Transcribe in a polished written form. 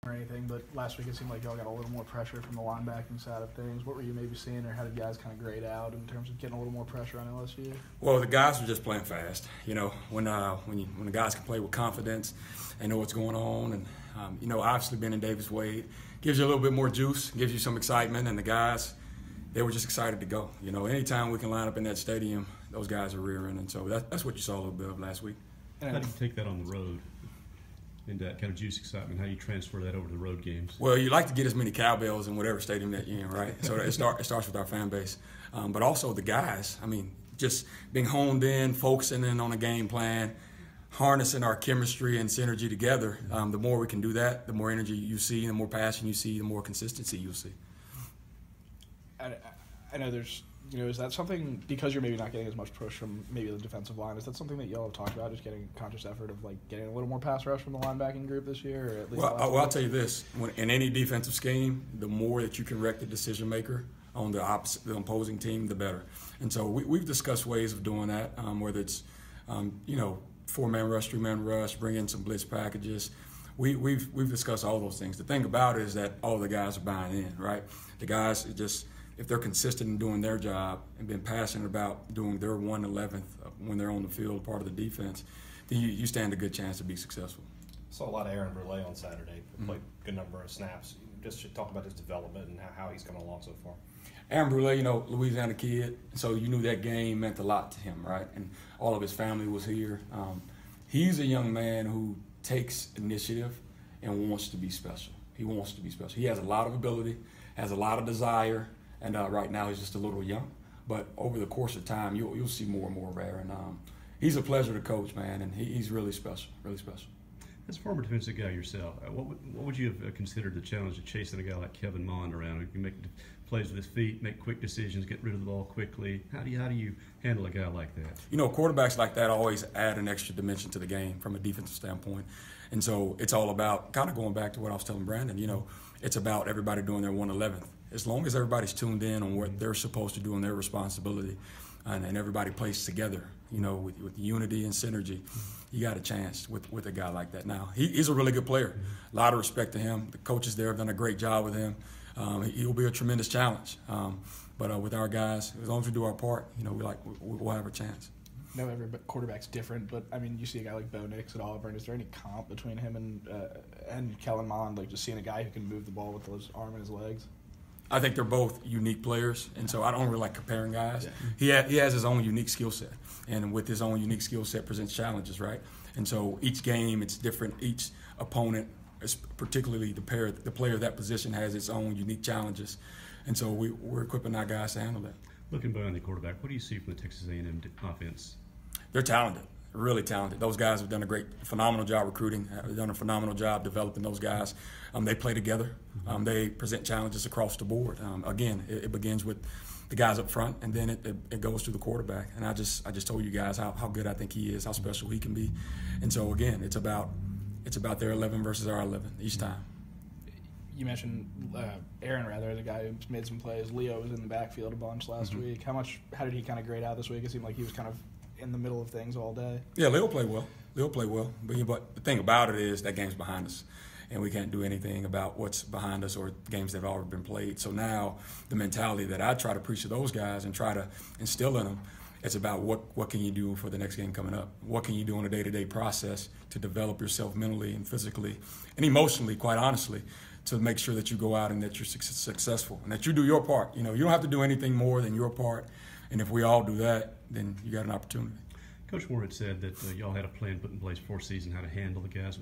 or anything, but last week it seemed like y'all got a little more pressure from the linebacking side of things. What were you maybe seeing, or how did guys kind of grade out in terms of getting a little more pressure on LSU? Well, the guys were just playing fast. You know, when the guys can play with confidence and know what's going on, and obviously being in Davis Wade gives you a little bit more juice, gives you some excitement, and the guys, they were just excited to go. You know, anytime we can line up in that stadium, those guys are rearing, and so that's what you saw a little bit of last week. How do you take that on the road? And that kind of juice excitement, how do you transfer that over to the road games? Well, you like to get as many cowbells in whatever stadium that you're in, right? So it starts with our fan base. But also the guys, I mean, just being honed in, focusing in on a game plan, harnessing our chemistry and synergy together. The more we can do that, the more energy you see, the more passion you see, the more consistency you'll see. I know there's, is that something, because you're maybe not getting as much push from maybe the defensive line, is that something that y'all have talked about, just getting a conscious effort of, like, getting a little more pass rush from the linebacking group this year? Or at least I'll tell you this. In any defensive scheme, the more that you can wreck the decision maker on the opposing team, the better. And so we've discussed ways of doing that, whether it's, 4-man rush, 3-man rush, bring in some blitz packages. We've discussed all those things. The thing about it is that all the guys are buying in, right? The guys just, if they're consistent in doing their job and been passionate about doing their 1/11th when they're on the field, part of the defense, then you stand a good chance to be successful. Saw a lot of Aaron Brule on Saturday. Played a good number of snaps. Just talk about his development and how he's coming along so far. Aaron Brule, Louisiana kid, so you knew that game meant a lot to him, right? And all of his family was here. He's a young man who takes initiative and wants to be special. He wants to be special. He has a lot of ability, has a lot of desire, and right now he's just a little young. But over the course of time, you'll see more and more of Aaron. He's a pleasure to coach, man, and he's really special, really special. As a former defensive guy yourself, what would you have considered the challenge of chasing a guy like Kevin Mond around who can make plays with his feet, make quick decisions, get rid of the ball quickly? How do you handle a guy like that? Quarterbacks like that always add an extra dimension to the game from a defensive standpoint. And so it's all about, kind of going back to what I was telling Brandon, it's about everybody doing their 1/11th. As long as everybody's tuned in on what they're supposed to do and their responsibility, and everybody plays together, with unity and synergy, you got a chance with a guy like that. Now, he's a really good player. A lot of respect to him. The coaches there have done a great job with him. He'll be a tremendous challenge. But with our guys, as long as we do our part, we'll have a chance. I know every quarterback's different, but, I mean, you see a guy like Bo Nix at Auburn. Is there any comp between him and Kellen Mond, like just seeing a guy who can move the ball with his arm and his legs? I think they're both unique players, and so I don't really like comparing guys. Yeah. He has his own unique skill set, and with his own unique skill set presents challenges, right? And so each game, it's different. Each opponent, particularly the player of that position, has its own unique challenges, and so we're equipping our guys to handle that. Looking beyond the quarterback, what do you see from the Texas A&M offense? They're talented. Really talented. Those guys have done a phenomenal job recruiting. Have done a phenomenal job developing those guys. They play together. They present challenges across the board. Again, it begins with the guys up front, and then it goes to the quarterback. And I just told you guys how good I think he is, how special he can be. And so again, it's about their 11 versus our 11 each time. You mentioned Aaron, the guy who made some plays. Leo was in the backfield a bunch last week. How did he kind of grade out this week? It seemed like he was kind of in the middle of things all day. Yeah, Leo played well. But the thing about it is that game's behind us, and we can't do anything about what's behind us or games that have already been played. So now the mentality that I try to preach to those guys and try to instill in them, it's about what can you do for the next game coming up? What can you do in a day-to-day process to develop yourself mentally and physically and emotionally, quite honestly, to make sure that you go out and that you're successful and that you do your part. You don't have to do anything more than your part. And if we all do that, then you got an opportunity. Coach Moore had said that y'all had a plan put in place before season how to handle the guys